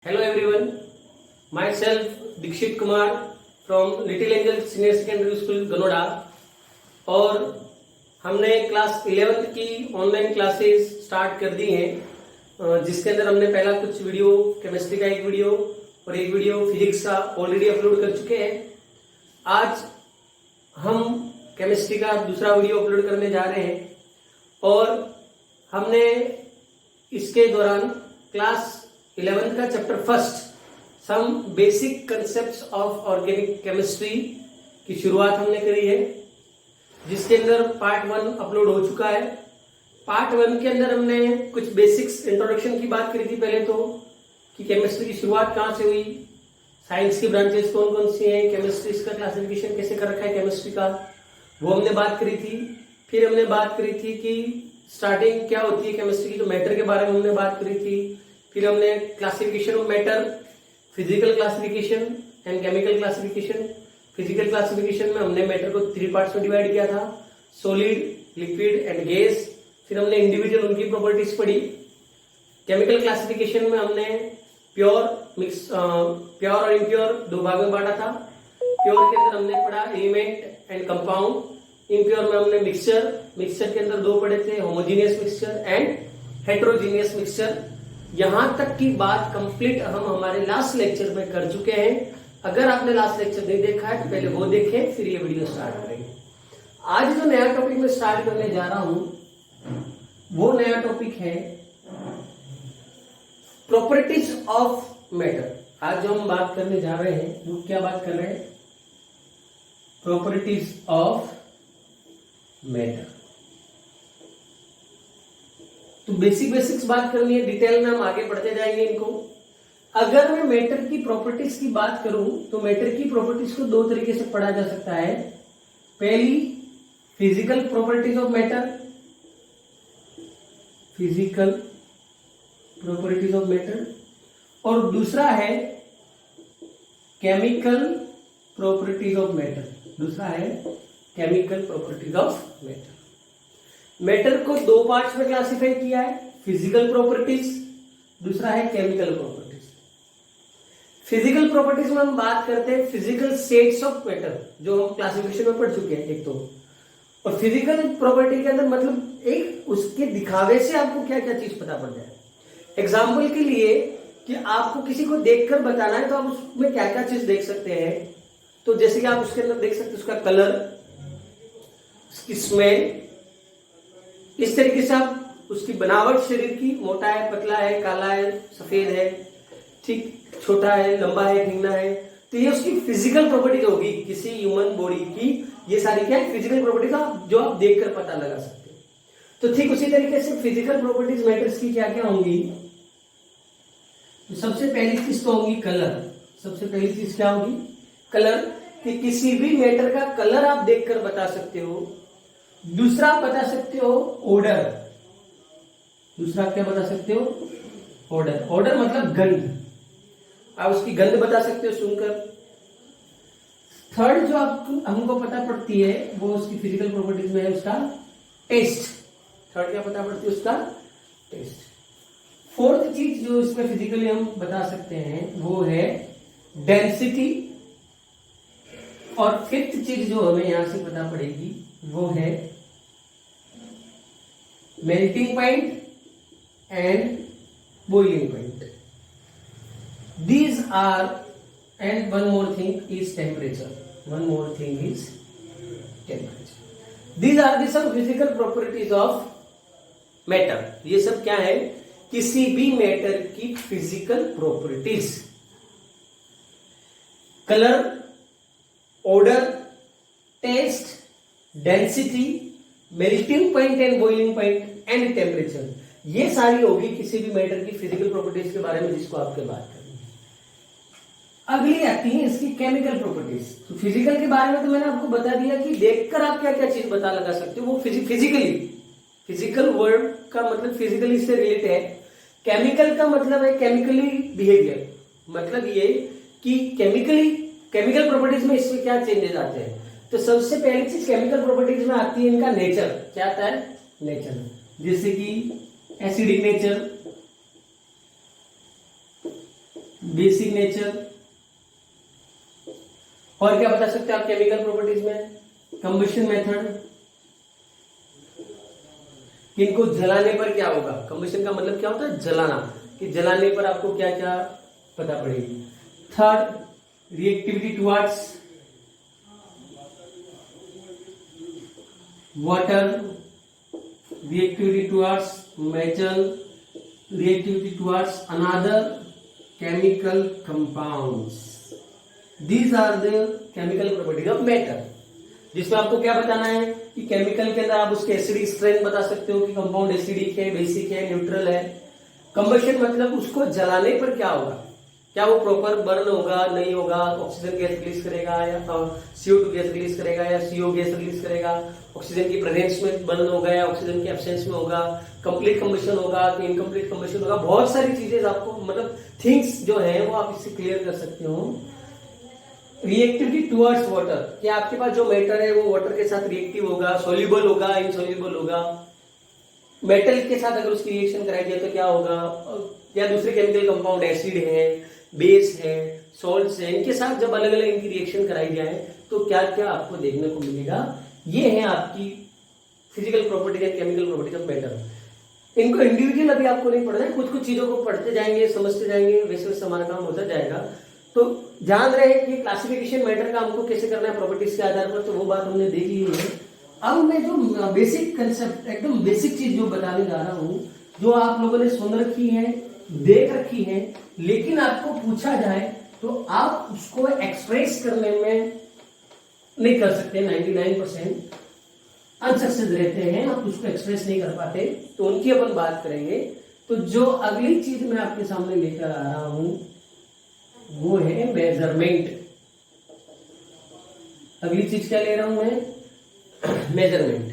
Hello everyone, myself Dikshit Kumar from Little Angel Senior Secondary School गनोडा। और हमने class 11th की online classes start कर दी हैं, जिसके अंदर हमने पहला कुछ वीडियो केमिस्ट्री का एक वीडियो और एक वीडियो फिजिक्स का ऑलरेडी अपलोड कर चुके हैं। आज हम केमिस्ट्री का दूसरा वीडियो अपलोड करने जा रहे हैं और हमने इसके दौरान क्लास 11th का chapter first some basic concepts of organic chemistry की शुरुआत हमने करी है, जिसके अंदर पार्ट 1 अपलोड हो चुका है। पार्ट 1 के अंदर हमने कुछ बेसिक्स इंट्रोडक्शन की बात करी थी पहले तो, कि केमिस्ट्री की शुरुआत कहाँ से हुई, साइंस की ब्रांचेस कौन कौन सी हैं, केमिस्ट्री का क्लासिफिकेशन कैसे कर रखा है केमिस्ट्री का, वो हमने बात करी थी। फिर हमने बात करी थी कि स्टार्टिंग क्या होती है केमिस्ट्री की, तो मैटर के बारे में हमने बात करी थी। फिर हमने classification of matter, physical classification and chemical classification. Physical classification में हमने मैटर को 3 पार्ट्स में डिवाइड किया था, सॉलिड, लिक्विड एंड गैस। फिर हमने इंडिविजुअल उनकी प्रॉपर्टीज पढ़ी। केमिकल क्लासिफिकेशन में हमने प्योर और इम्प्योर 2 भाग में बांटा था। प्योर के अंदर हमने पढ़ा एलिमेंट एंड कंपाउंड। इम्प्योर में हमने मिक्सचर के अंदर 2 पढ़े थे, homogeneous mixture and heterogeneous mixture. यहां तक की बात कंप्लीट हम हमारे लास्ट लेक्चर में कर चुके हैं। अगर आपने लास्ट लेक्चर नहीं देखा है तो पहले वो देखें, फिर ये वीडियो स्टार्ट करेंगे। आज जो नया टॉपिक में स्टार्ट करने जा रहा हूं वो नया टॉपिक है प्रॉपर्टीज ऑफ मैटर। आज जो हम बात करने जा रहे हैं वो क्या बात कर रहे हैं, प्रॉपर्टीज ऑफ मैटर। तो बेसिक्स बात करनी है, डिटेल में हम आगे बढ़ते जाएंगे इनको। अगर मैं मैटर की प्रॉपर्टीज की बात करूं तो मैटर की प्रॉपर्टीज को 2 तरीके से पढ़ा जा सकता है। पहली physical properties of matter, physical properties of matter, और दूसरा है केमिकल प्रॉपर्टीज ऑफ मैटर। दूसरा है chemical properties of matter. Matter को 2 पार्ट्स में क्लासिफाई किया है, फिजिकल प्रॉपर्टीज, दूसरा है केमिकल प्रॉपर्टीज। फिजिकल प्रॉपर्टीज में हम बात करते हैं फिजिकल स्टेट्स ऑफ मैटर, जो हम क्लासिफिकेशन में पढ़ चुके हैं एक तो। और फिजिकल प्रॉपर्टी के अंदर मतलब एक उसके दिखावे से आपको क्या क्या चीज पता पड़ जाए। एग्जाम्पल के लिए कि आपको किसी को देखकर बताना है तो आप उसमें क्या क्या चीज देख सकते हैं। तो जैसे कि आप उसके अंदर देख सकते हैं उसका कलर, उसकी स्मेल, इस तरीके से आप उसकी बनावट शरीर की, मोटा है, पतला है, काला है, सफेद है, ठीक, छोटा है, लंबा है, ठिंगना है, तो ये उसकी फिजिकल प्रॉपर्टीज होगी किसी ह्यूमन बॉडी की। ये सारी क्या है, फिजिकल प्रॉपर्टीज जो आप देखकर पता लगा सकते हैं। तो ठीक उसी तरीके से फिजिकल प्रॉपर्टीज मैटर्स की क्या क्या होंगी, तो सबसे पहली चीज तो होगी कलर। सबसे पहली चीज क्या होगी, कलर, कि किसी भी मैटर का कलर आप देखकर बता सकते हो। दूसरा बता सकते हो ओडर। दूसरा क्या बता सकते हो, ओडर। ओडर मतलब गंध, आप उसकी गंध बता सकते हो सुनकर। थर्ड जो आपको हमको पता पड़ती है वो उसकी फिजिकल प्रॉपर्टीज में है उसका टेस्ट। थर्ड क्या पता पड़ती है, उसका टेस्ट। फोर्थ चीज जो इसमें फिजिकली हम बता सकते हैं वो है डेंसिटी। और फिफ्थ चीज जो हमें यहां से पता पड़ेगी वो है melting point and boiling point. These are, and one more thing is temperature. One more thing is temperature. These are the some physical properties of matter. ये सब क्या है, किसी भी मैटर की physical properties. Colour, odor, taste, density, melting point and boiling point and temperature। ये सारी होगी किसी भी मैटर की फिजिकल प्रॉपर्टीज के बारे में जिसको आपके बात करनी है। अगली आती है इसकी केमिकल प्रॉपर्टीज। तो फिजिकल के बारे में तो मैंने आपको बता दिया कि देखकर आप क्या क्या चीज पता लगा सकते हो, वो फिजिकली। फिजिकल वर्ड का मतलब फिजिकली से रिलेटेड है। केमिकल का मतलब है केमिकली बिहेवियर, मतलब ये कि केमिकल प्रॉपर्टीज में इसमें क्या चेंजेस आते हैं। तो सबसे पहली चीज केमिकल प्रॉपर्टीज में आती है इनका नेचर। क्या आता है, नेचर। जैसे कि एसिडिक नेचर, बेसिक नेचर। और क्या बता सकते हैं आप केमिकल प्रॉपर्टीज में? कंबशन मेथड, कि इनको जलाने पर क्या होगा। कंबशन का मतलब क्या होता है? जलाना, कि जलाने पर आपको क्या क्या पता पड़ेगी। Third, reactivity towards water, reactivity towards metal, reactivity towards another chemical compounds. These are the chemical properties of matter. जिसमें आपको क्या बताना है कि केमिकल के अंदर आप उसके एसिडिक स्ट्रेंथ बता सकते हो कि कंपाउंड एसिडिक है, बेसिक है, न्यूट्रल है। कंबशन मतलब उसको जलाने पर क्या होगा, क्या वो प्रॉपर बर्न होगा, नहीं होगा, ऑक्सीजन गैस रिलीज करेगा या CO2 गैस रिलीज करेगा या CO गैस रिलीज करेगा, ऑक्सीजन की प्रेजेंस में बर्न होगा या ऑक्सीजन की एब्सेंस में होगा, कंप्लीट कंबशन होगा कि इनकम्प्लीट कंबशन होगा। बहुत सारी चीजें आपको मतलब थिंग्स जो है वो आप इससे क्लियर कर सकते हो। रिएक्टिविटी टुवर्ड्स वाटर, कि आपके पास जो मैटर है वो वाटर के साथ रिएक्टिव होगा, सोल्यूबल होगा, इनसोल्यूबल होगा। मेटल के साथ अगर उसकी रिएक्शन कराई जाए तो क्या होगा, या दूसरे केमिकल कंपाउंड एसिड है, बेस है, सॉल्ट्स है, इनके साथ जब अलग अलग इनकी रिएक्शन कराई जाए तो क्या क्या आपको देखने को मिलेगा। ये है आपकी फिजिकल प्रॉपर्टी या केमिकल प्रॉपर्टी ऑफ मैटर। इनको इंडिविजुअल अभी आपको नहीं पढ़ना है, कुछ कुछ चीजों को पढ़ते जाएंगे, समझते जाएंगे, वैसे वैसे हमारा काम होता जाएगा। तो ध्यान रहे कि क्लासिफिकेशन मैटर का हमको कैसे करना है प्रॉपर्टीज के आधार पर, तो वो बात हमने देख ली है। अब मैं जो बेसिक कंसेप्ट, एकदम बेसिक चीज जो बताने जा रहा हूं, जो आप लोगों ने सुन रखी है, देख रखी है, लेकिन आपको पूछा जाए तो आप उसको एक्सप्रेस करने में नहीं कर सकते। 99% अनसक्सेस रहते हैं, आप उसको एक्सप्रेस नहीं कर पाते, तो उनकी अपन बात करेंगे। तो जो अगली चीज मैं आपके सामने लेकर आ रहा हूं वो है मेजरमेंट। अगली चीज क्या ले रहा हूं मैं? मेजरमेंट।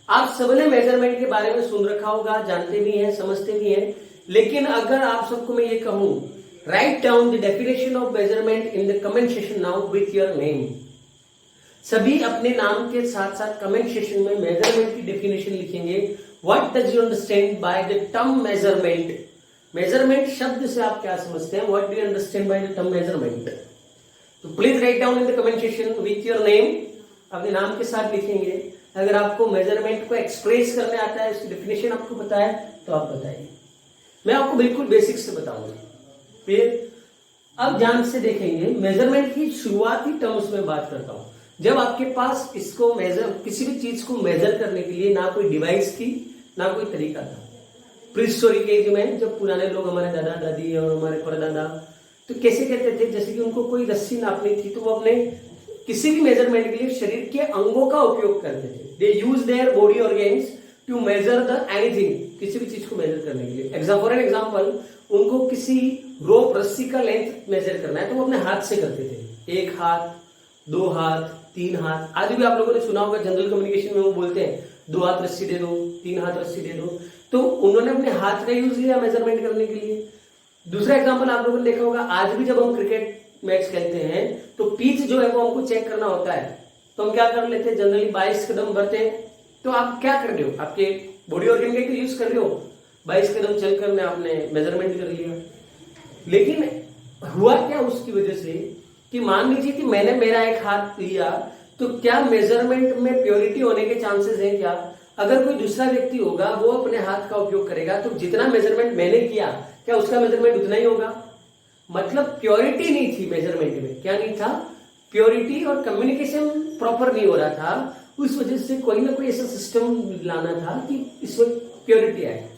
आप सबने मेजरमेंट के बारे में सुन रखा होगा, जानते भी हैं, समझते भी हैं, लेकिन अगर आप सबको मैं ये कहूं, write down the definition of measurement in the comment session now with your name. सभी अपने नाम के साथ साथ कमेंट सेशन में मेजरमेंट की डेफिनेशन लिखेंगे। What does you understand by the term measurement? Measurement शब्द से आप क्या समझते हैं? What do you understand by the term measurement? तो please write down in the comment session with your name, अपने नाम के साथ लिखेंगे। अगर आपको मेजरमेंट को एक्सप्रेस करने आता है, उसकी डेफिनेशन आपको पता है, तो आप बताइए। मैं आपको बिल्कुल बेसिक से बताऊंगा। फिर अब ध्यान से देखेंगे, मेजरमेंट की शुरुआती टर्म्स में बात करता हूं। जब आपके पास इसको मेजर, किसी भी चीज को मेजर करने के लिए ना कोई डिवाइस थी, ना कोई तरीका था। प्रीहिस्टोरिक एज में जब पुराने लोग, हमारे दादा दादी और हमारे परदादा, तो कैसे कहते थे, जैसे कि उनको कोई रस्सी नापनी थी तो वो अपने किसी भी मेजरमेंट के लिए शरीर के अंगों का उपयोग करते थे। They use their body organs to measure the anything, किसी भी चीज को मेजर करने के लिए। फॉर एन एग्जाम्पल, उनको किसी रोप, रस्सी का लेंथ मेजर करना है तो वो अपने हाथ से करते थे। 1 हाथ, 2 हाथ, 3 हाथ। आज भी आप लोगों ने सुना होगा, जनरल कम्युनिकेशन में वो बोलते हैं 2 हाथ रस्सी दे दो, 3 हाथ रस्सी दे दो। तो उन्होंने अपने हाथ का यूज लिया मेजरमेंट करने के लिए। दूसरा एग्जाम्पल आप लोगों ने देखा होगा, आज भी जब हम क्रिकेट मैच खेलते हैं तो पिच जो है वो हमको चेक करना होता है, तो हम क्या कर लेते हैं, जनरली 22 कदम बढ़ते हैं। तो आप क्या कर रहे हो, आपके बॉडी ऑर्गन का यूज कर रहे हो, 22 कदम चलकर में आपने मेजरमेंट कर लिया। लेकिन हुआ क्या उसकी वजह से कि मान लीजिए कि मैंने मेरा एक हाथ लिया, तो क्या मेजरमेंट में प्योरिटी होने के चांसेस हैं क्या? अगर कोई दूसरा व्यक्ति होगा, वो अपने हाथ का उपयोग करेगा, तो जितना मेजरमेंट मैंने किया, क्या उसका मेजरमेंट उतना ही होगा? मतलब प्योरिटी नहीं थी मेजरमेंट में। क्या नहीं था? प्योरिटी, और कम्युनिकेशन प्रॉपर नहीं हो रहा था। उस वजह से कोई ना कोई ऐसा सिस्टम लाना था कि इसमें प्योरिटी आए।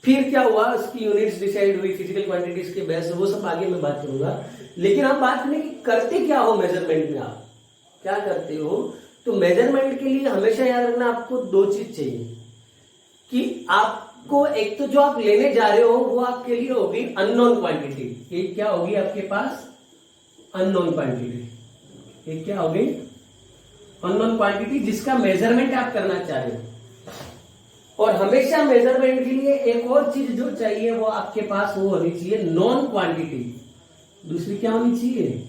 फिर क्या हुआ, उसकी यूनिट्स डिसाइड हुई, फिजिकल क्वांटिटीज के बेस, वो सब आगे मैं बात करूंगा। लेकिन आप बात करें कि करते क्या हो मेजरमेंट में, आप क्या करते हो? तो मेजरमेंट के लिए हमेशा याद रखना, आपको 2 चीज चाहिए कि आपको, एक तो जो आप लेने जा रहे हो वो आपके लिए होगी अननोन क्वांटिटी। ये क्या होगी आपके पास? Unknown quantity. ये क्या होगी? अननोन क्वांटिटी, जिसका मेजरमेंट आप करना चाह रहे हो। और हमेशा मेजरमेंट के लिए एक और चीज जो चाहिए वो आपके पास वो होनी चाहिए नॉन क्वांटिटी। दूसरी क्या होनी चाहिए?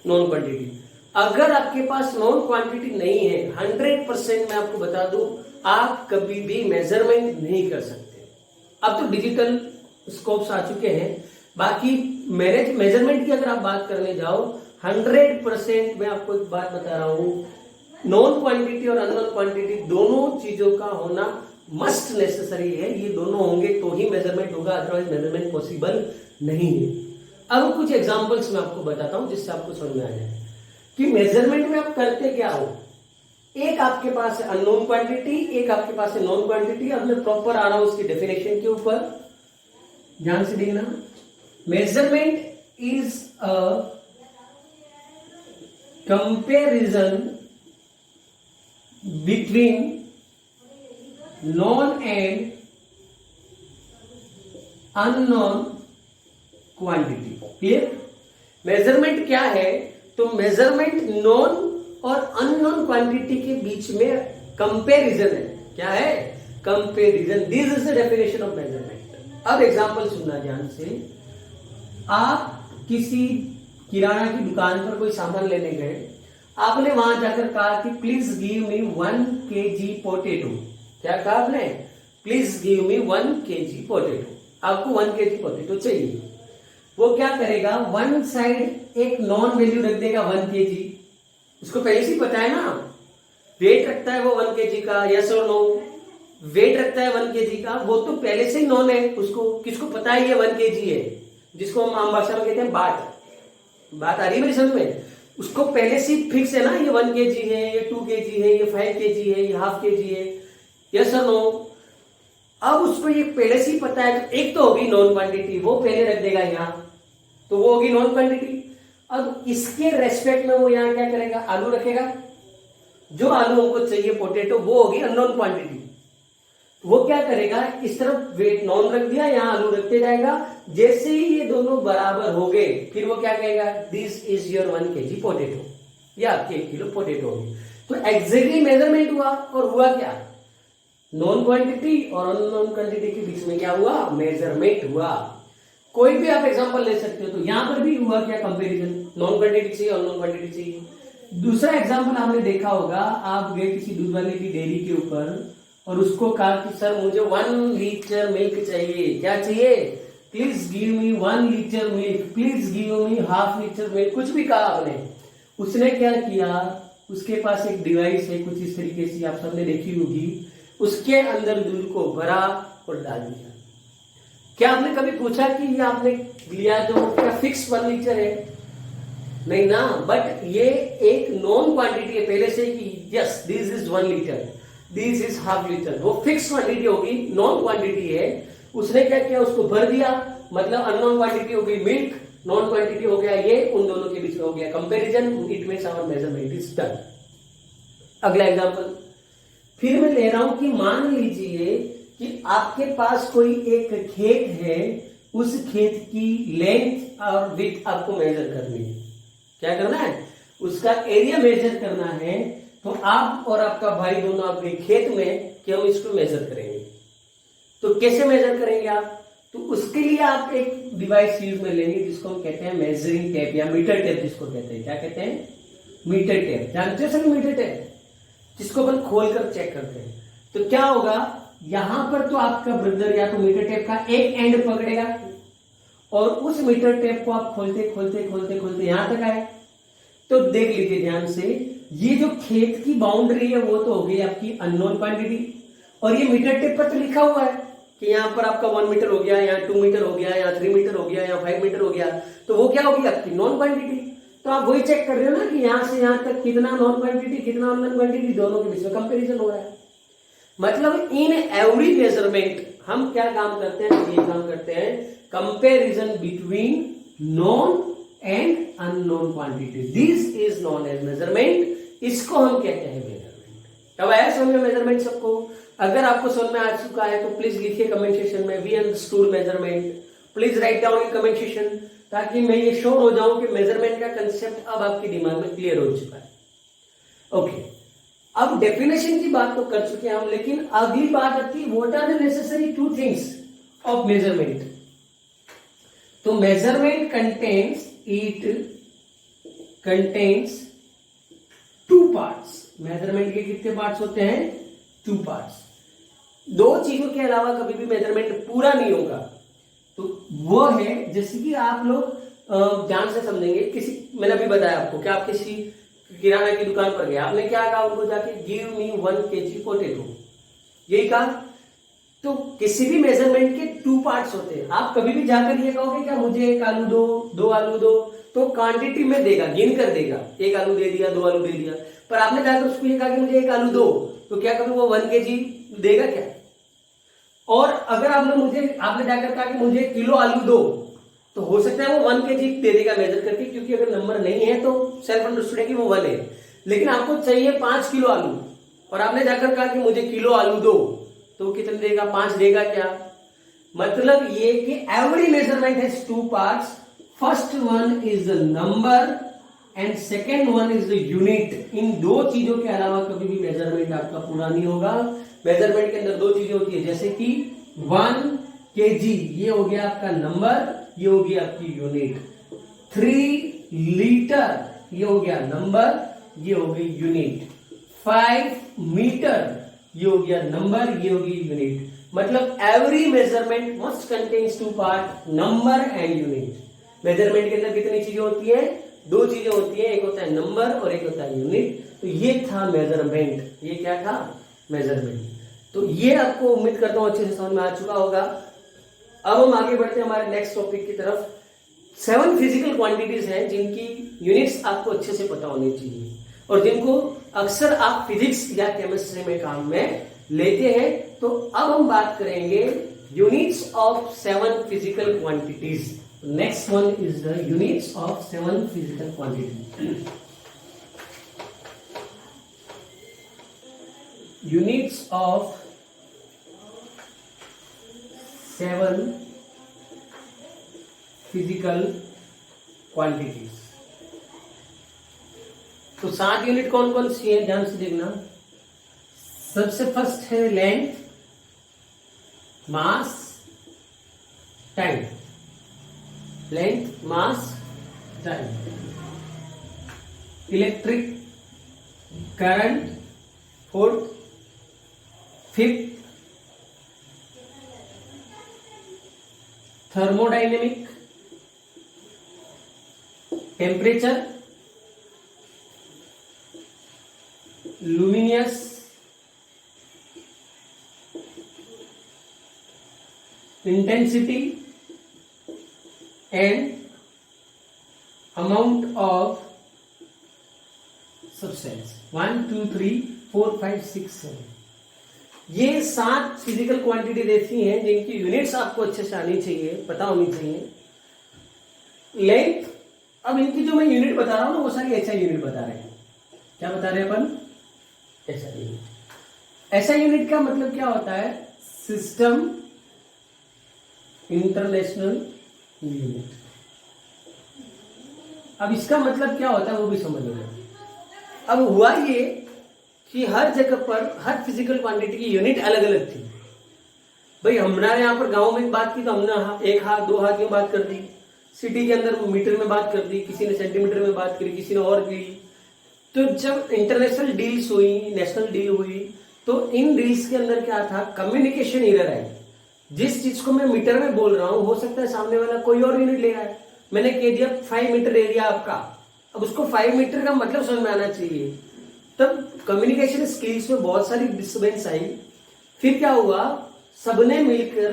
Non quantity. अगर आपके पास नॉन क्वांटिटी नहीं है, 100% मैं आपको बता दूं, आप कभी भी मेजरमेंट नहीं कर सकते। अब तो डिजिटल स्कोप्स आ चुके हैं। बाकी मेजरमेंट की अगर आप बात करने जाओ 100% मैं आपको एक बात बता रहा हूं, नॉन क्वांटिटी और अननोन क्वांटिटी दोनों चीजों का होना मस्ट नेसेसरी है। ये दोनों होंगे तो ही मेजरमेंट होगा, अदरवाइज मेजरमेंट पॉसिबल नहीं है। अब कुछ एग्जांपल्स मैं आपको बताता हूं जिससे आपको समझ में आ जाए कि मेजरमेंट में आप करते क्या हो। एक आपके पास है अननोन क्वांटिटी, एक आपके पास है नॉन क्वांटिटी। अब मैं प्रॉपर आ रहा हूं उसकी डेफिनेशन के ऊपर, ध्यान से देखना। Measurement is a comparison between known and unknown quantity. Clear? Measurement क्या है? तो मेजरमेंट नॉन और अननोन क्वांटिटी के बीच में कंपैरिजन है। क्या है? Comparison. This is the definition of measurement. अब एग्जांपल सुनना ध्यान से। आप किसी किराना की दुकान पर कोई सामान लेने गए, आपने वहां जाकर कहा कि please give me 1 kg potato. क्या कहा आपने? Please give me 1 kg potato. आपको 1 kg पोटेटो चाहिए। वो क्या करेगा? वन साइड एक नॉन वैल्यू रख देगा 1 kg। उसको पहले से ही पता है ना, वेट रखता है वो 1 kg का, यस और नो? वेट रखता है 1 kg का, वो तो पहले से ही नॉन है। उसको किसको पता है ये 1 kg है, जिसको हम आम भाषा में कहते हैं बाट। बात आ रही है मेरी समझ में? उसको पहले से ही फिक्स है ना, ये 1 kg है, ये 2 kg है, ये 5 kg है, ये हाफ kg है, यस और नो? अब उसको ये पहले से ही पता है। तो एक तो होगी नॉन क्वांटिटी, वो पहले रख देगा यहां, तो वो होगी नॉन क्वांटिटी। अब इसके रेस्पेक्ट में वो यहां क्या करेगा? आलू रखेगा। जो आलू हमको चाहिए पोटेटो, वो होगी अननोन क्वांटिटी। वो क्या करेगा? इस तरफ वेट नॉन रख दिया, यहां आलू रखते जाएगा। जैसे ही ये दोनों बराबर हो गए, फिर वो क्या कहेगा? This is your 1 kg potato, या आपके 1 किलो पोटेटो होगी। तो एग्जैक्टली मेजरमेंट हुआ। और हुआ क्या? नॉन क्वांटिटी और अननोन क्वांटिटी के बीच में क्या हुआ? मेजरमेंट हुआ। कोई भी आप एग्जांपल ले सकते हो। तो यहां पर भी हुआ क्या? कंपैरिजन। नॉन क्वांटिटी चाहिए, अननोन क्वांटिटी चाहिए। दूसरा एग्जांपल आपने देखा होगा, आप गए किसी दूध वाले की डेयरी के ऊपर और उसको कहा कि सर मुझे 1 लीटर मिल्क चाहिए। क्या चाहिए? Please give me 1 litre milk, please give me half litre milk, कुछ भी कहा आपने। उसने क्या किया? उसके पास एक डिवाइस है कुछ इस तरीके से, आप सबने देखी होगी। उसके अंदर दूध को भरा और डाल दिया। क्या आपने कभी पूछा कि ये आपने लिया जो क्या फिक्स 1 लीटर है? नहीं ना, बट ये एक नॉन क्वांटिटी है पहले से कि yes this is 1 litre, this is half litre. वो फिक्स क्वांटिटी होगी, नॉन क्वांटिटी है। उसने क्या किया? उसको भर दिया, मतलब अननोन क्वांटिटी हो गई मिल्क, नॉन क्वांटिटी हो गया ये, उन दोनों के बीच में हो गया comparison. It means our measurement is done. अगला एग्जांपल फिर मैं ले रहा हूं कि मान लीजिए कि आपके पास कोई एक खेत है, उस खेत की लेंथ और विड्थ आपको मेजर करनी है। क्या करना है? उसका एरिया मेजर करना है। तो आप और आपका भाई दोनों आपके खेत में कि हम इसको मेजर करेंगे। तो कैसे मेजर करेंगे आप? तो उसके लिए आप एक डिवाइस यूज में लेंगे जिसको हम कहते हैं मेजरिंग टेप या मीटर टेप, जिसको कहते हैं। क्या कहते हैं? Metre tape. जानते हो सभी मीटर टेप, जिसको अपन खोलकर चेक करते हैं। तो क्या होगा? यहां पर तो आपका ब्रदर या तो मीटर टेप का एक एंड पकड़ेगा और उस मीटर टेप को आप खोलते खोलते खोलते खोलते यहां तक आए। तो देख लीजिए ध्यान से, ये जो खेत की बाउंड्री है वो तो हो गई आपकी अननोन क्वांटिटी, और ये मीटर टेप पर तो लिखा हुआ है कि यहां पर आपका 1 मीटर हो गया, यहाँ 2 मीटर हो गया, यहाँ 3 मीटर हो गया, यहाँ 5 मीटर हो गया। तो वो क्या होगी? आपकी नॉन क्वांटिटी। तो आप वही चेक कर रहे हो ना कि यहां से यहां तक कितना नॉन क्वांटिटी, कितना अननोन क्वांटिटी, दोनों के बीच में कंपेरिजन हो रहा है। मतलब इन एवरी मेजरमेंट हम क्या काम करते हैं? ये काम करते हैं comparison between known and unknown quantity. This is known as measurement. इसको हम कहते हैं मेजरमेंट। अब आया समझ में मेजरमेंट सबको? अगर आपको समझ में आ चुका है तो प्लीज लिखिए कमेंट सेक्शन में we understood measurement. Please write down in comment section, ताकि मैं ये श्योर हो जाऊं कि मेजरमेंट का कंसेप्ट अब आपके दिमाग में क्लियर हो चुका है। ओके, अब डेफिनेशन की बात तो कर चुके हैं हम, लेकिन अगली बात आती है what are the necessary 2 things of measurement. तो मेजरमेंट कंटेन्स 2 पार्ट्स। मेजरमेंट के कितने पार्ट्स होते हैं? 2 पार्ट्स। 2 चीजों के अलावा कभी भी मेजरमेंट पूरा नहीं होगा। तो वो है जैसे कि आप लोग ध्यान से समझेंगे। किसी मैंने अभी बताया आपको कि आप किसी किराना की दुकान पर गए, आपने क्या कहा उनको जाके, गिव मी 1 kg पोटेटो, यही कहा। तो किसी भी मेजरमेंट के 2 पार्ट्स होते हैं। आप कभी भी जाकर ये कहोगे क्या मुझे 1 आलू दो, 2 आलू दो, तो क्वांटिटी में देगा, गिन कर देगा, 1 आलू दे दिया, 2 आलू दे दिया। पर आपने जाकर उसको ये कहा कि मुझे 1 आलू दो, तो क्या कभी वो 1 kg देगा क्या? और अगर आपने जाकर कहा कि मुझे किलो आलू दो, तो हो सकता है वो 1 kg दे देगा मेजर करके, क्योंकि अगर नंबर नहीं है तो सेल्फ अंडरस्टूड है कि वो 1 है। लेकिन आपको चाहिए 5 किलो आलू, और आपने जाकर कहा कि मुझे किलो आलू दो, तो कितने देगा? 5 देगा क्या? मतलब ये कि every measurement has 2 parts, first one is the number and second one is the unit. इन दो चीजों के अलावा कभी भी मेजरमेंट आपका पूरा नहीं होगा। मेजरमेंट के अंदर 2 चीजें होती है, जैसे कि 1 kg ये हो गया आपका नंबर, ये हो गया आपकी यूनिट। 3 लीटर ये हो गया नंबर, ये हो गई यूनिट। 5 मीटर ये हो गया नंबर, ये हो गई यूनिट। मतलब every measurement must contains 2 part, number and unit. Measurement के अंदर कितनी चीजें होती है? 2 चीजें होती है, एक होता है नंबर और एक होता है यूनिट। तो ये था मेजरमेंट। ये क्या था? मेजरमेंट। तो ये आपको उम्मीद करता हूं अच्छे से समझ में आ चुका होगा। अब हम आगे बढ़ते हैं हमारे नेक्स्ट टॉपिक की तरफ। 7 फिजिकल क्वांटिटीज हैं जिनकी यूनिट्स आपको अच्छे से पता होनी चाहिए और जिनको अक्सर आप फिजिक्स या केमिस्ट्री में काम में लेते हैं। तो अब हम बात करेंगे units of 7 physical quantities. Next one is the units of 7 physical quantities. Units of 7 physical quantities. तो 7 यूनिट कौन कौन सी है? ध्यान से देखना। सबसे फर्स्ट है length, mass, time. Length, mass, time. Electric current, fourth. Fifth, thermodynamic, temperature, luminous, intensity and amount of substance. 1 2 3 4 5 6 7 ये 7 फिजिकल क्वांटिटी ऐसी हैं जिनकी यूनिट्स आपको अच्छे से आनी चाहिए, पता होनी चाहिए। लेंथ, अब इनकी जो मैं यूनिट बता रहा हूं ना वो सारी एसआई यूनिट बता रहे हैं। क्या बता रहे हैं अपन? SI unit. एसआई यूनिट का मतलब क्या होता है? System international unit. अब इसका मतलब क्या होता है वो भी समझ लो। अब हुआ ये कि हर जगह पर हर फिजिकल क्वांटिटी की यूनिट अलग अलग थी। भाई हमारे यहाँ पर गांव में बात की तो हमने 1 हाथ 2 हाथ की बात कर दी, सिटी के अंदर मीटर में बात कर दी, किसी ने सेंटीमीटर में बात करी, किसी ने और की। तो जब इंटरनेशनल डील्स हुई, नेशनल डील हुई, तो इन डील्स के अंदर क्या था? कम्युनिकेशन एरर है। जिस चीज को मैं मीटर में बोल रहा हूं हो सकता है सामने वाला कोई और यूनिट ले रहा है। मैंने कह दिया 5 मीटर एरिया आपका, अब उसको 5 मीटर का मतलब समझ में आना चाहिए। तब कम्युनिकेशन स्किल्स में बहुत सारी डिस्टर्बेंस आई। फिर क्या हुआ? सबने मिलकर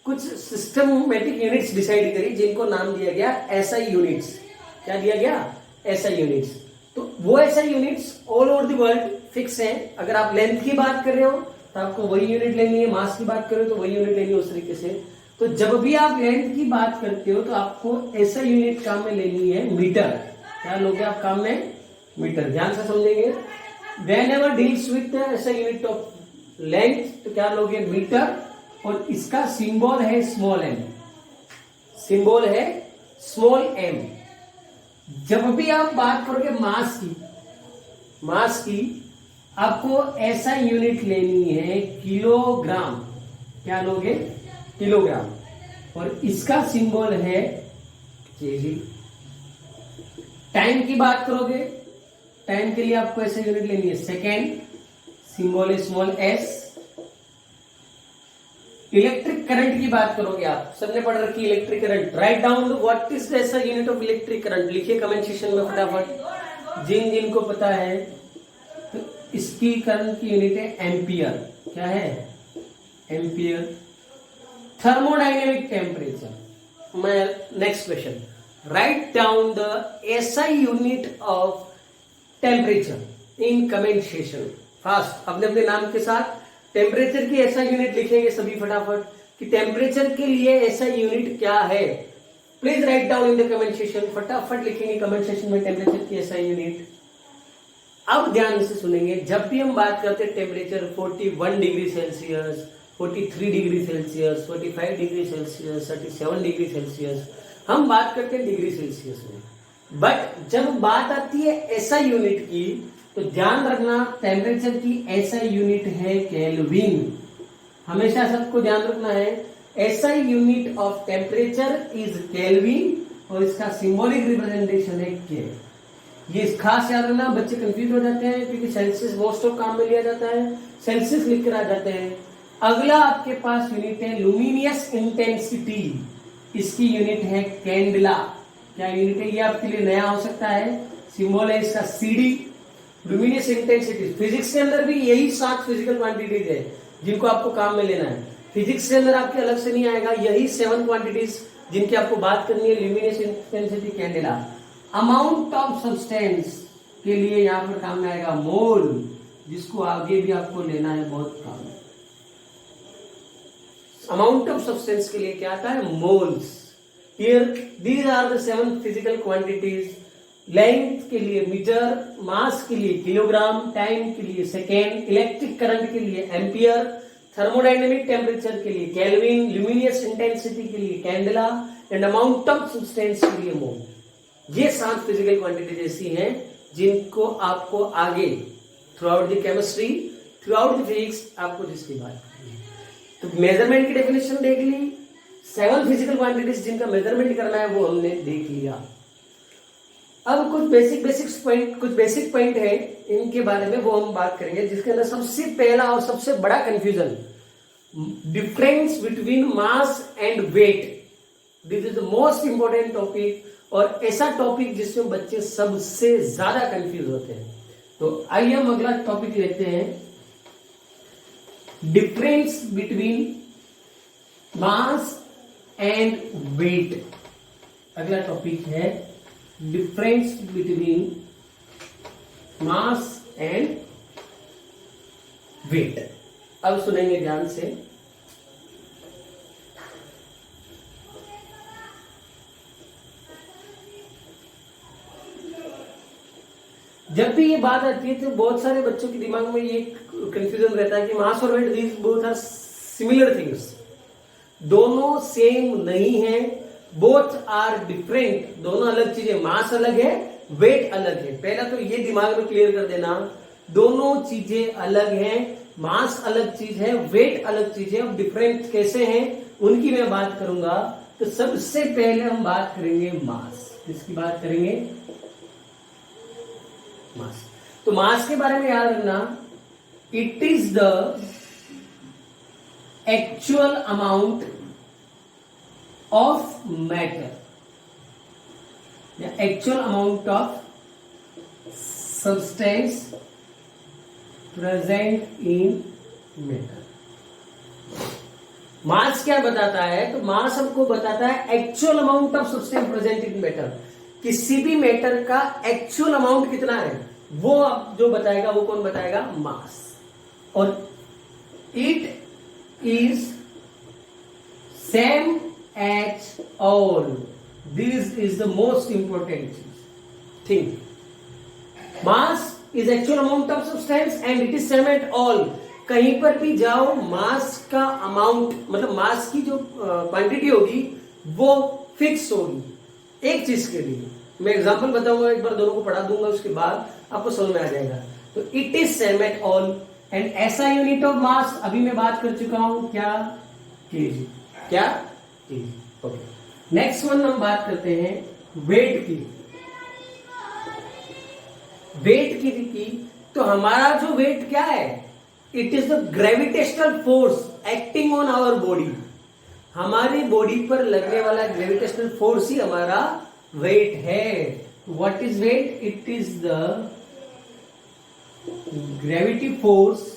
कुछ सिस्टमैटिक यूनिट्स डिसाइड करी जिनको नाम दिया गया एसआई यूनिट्स। क्या दिया गया? SI units. तो वो SI units all over the world fix हैं। अगर आप लेंथ की बात कर रहे हो तो आपको वही यूनिट लेनी है, मास की बात कर रहे हो तो वही यूनिट लेनी है, उस तरीके से। तो जब भी आप लेंथ की बात करते हो तो आपको ऐसा यूनिट काम में लेनी है मीटर। क्या लोगे आप काम में? मीटर। ध्यान से समझेंगे। Whenever deals with ऐसा यूनिट ऑफ लेंथ तो क्या लोगे? मीटर। और इसका सिंबल है स्मॉल एम। सिंबल है स्मॉल एम। जब भी आप बात करोगे मास की आपको ऐसा यूनिट लेनी है किलोग्राम। क्या लोगे? किलोग्राम। और इसका सिंबल है केजी। टाइम की बात करोगे, टाइम के लिए आपको ऐसे यूनिट लेनी है सेकेंड। सिंबल है स्मॉल एस। इलेक्ट्रिक करंट की बात करोगे आप, सबने पढ़ रखी electric current. Write down what is ऐसा यूनिट ऑफ इलेक्ट्रिक करंट, लिखिए कमेंट सेक्शन में फटाफट, जिनको पता है। तो इसकी करंट की यूनिट है एम्पियर। क्या है? एम्पियर। Thermodynamic temperature. मैं next question, write down the SI unit of temperature in comment section. Fast, अपने अपने नाम के साथ टेम्परेचर की ऐसा यूनिट लिखेंगे सभी फटाफट कि टेम्परेचर के लिए ऐसा यूनिट क्या है। Please write down in the comment section, फटाफट लिखेंगे कमेंट सेक्शन में टेम्परेचर की ऐसा यूनिट। अब ध्यान से सुनेंगे, जब भी हम बात करते हैं temperature 41 degree Celsius, 43 degree Celsius, 45 degree Celsius, 37 degree Celsius, हम बात करते हैं डिग्री सेल्सियस में। बट जब बात आती है ऐसा यूनिट की, तो ध्यान रखना टेम्परेचर की ऐसा यूनिट है केल्विन। हमेशा सबको ध्यान रखना है, ऐसा unit of temperature is kelvin और इसका सिंबॉलिक रिप्रेजेंटेशन है के। ये खास याद रखना, बच्चे कंफ्यूज हो जाते हैं क्योंकि सेल्सियस मोस्ट ऑफ काम में लिया जाता है, सेल्सियस लिखकर आ जाते हैं। अगला आपके पास यूनिट है लुमिनियस इंटेंसिटी, इसकी यूनिट है कैंडला। क्या यूनिट है? ये आपके लिए नया हो सकता है, सिंबल है इसका सीडी। लुमिनियस इंटेंसिटी, फिजिक्स के अंदर भी यही 7 फिजिकल क्वांटिटीज है जिनको आपको काम में लेना है। फिजिक्स के अंदर आपके अलग से नहीं आएगा, यही 7 क्वांटिटीज जिनकी आपको बात करनी है। Luminous intensity, candela. Amount of substance के लिए यहां पर काम में आएगा मोल, जिसको आगे भी आपको लेना है, बहुत काम है। अमाउंट ऑफ सब्सटेंस के लिए क्या आता है? Moles. Here these are the 7 physical quantities. Length के लिए मीटर, मास के लिए किलोग्राम, टाइम के लिए सेकेंड, इलेक्ट्रिक करंट के लिए एम्पियर, थर्मोडाइनेमिक टेम्परेचर के लिए केल्विन, ल्यूमिनियस इंटेंसिटी के लिए candela and amount of substance के लिए मोल। ये 7 फिजिकल क्वांटिटीज ऐसी हैं जिनको आपको आगे through out the chemistry, through out the physics आपको जिसकी बात करनी है। तो मेजरमेंट की डेफिनेशन देख ली, 7 फिजिकल क्वांटिटीज जिनका मेजरमेंट करना है वो हमने देख लिया। अब कुछ बेसिक पॉइंट है इनके बारे में, वो हम बात करेंगे, जिसके अंदर सबसे पहला और सबसे बड़ा confusion, difference between mass and weight. This is the most important topic और ऐसा टॉपिक जिसमें बच्चे सबसे ज्यादा कंफ्यूज होते हैं। तो आइए हम अगला टॉपिक लेते हैं, difference between mass and weight. अगला टॉपिक है difference between mass and weight. अब सुनेंगे ध्यान से। जब भी ये बात आती है तो बहुत सारे बच्चों के दिमाग में ये कंफ्यूजन रहता है कि मास और weight, these both are similar things. दोनों सेम नहीं है, बोथ आर डिफरेंट, दोनों अलग चीजें। मास अलग है, वेट अलग है। पहला तो ये दिमाग में क्लियर कर देना, दोनों चीजें अलग हैं, मास अलग चीज है, वेट अलग चीज है। अब डिफरेंट कैसे हैं उनकी मैं बात करूंगा। तो सबसे पहले हम बात करेंगे मास। किसकी बात करेंगे? मास। तो मास के बारे में याद रखना, it is the actual amount of matter, या actual amount of substance present in matter. Mass क्या बताता है? तो मास हमको बताता है actual amount of substance present in matter. किसी भी मैटर का एक्चुअल अमाउंट कितना है वो जो बताएगा, वो कौन बताएगा? मास। और it is same as all. This is the most important thing. Mass is actual amount of substance and it is same at all. कहीं पर भी जाओ, मास का अमाउंट मतलब मास की जो क्वांटिटी होगी वो फिक्स होगी एक चीज के लिए। मैं एग्जांपल बताऊंगा, एक बार दोनों को पढ़ा दूंगा, उसके बाद आपको समझ में आ जाएगा। तो it is same at all and ऐसा यूनिट ऑफ मास अभी मैं बात कर चुका हूं, क्या? केजी। क्या? केजी। ओके, नेक्स्ट वन हम बात करते हैं वेट की। वेट की तो हमारा जो वेट क्या है? It is the gravitational force acting on our body. हमारी बॉडी पर लगने वाला ग्रेविटेशनल फोर्स ही हमारा वेट है। What is weight? It is the gravity force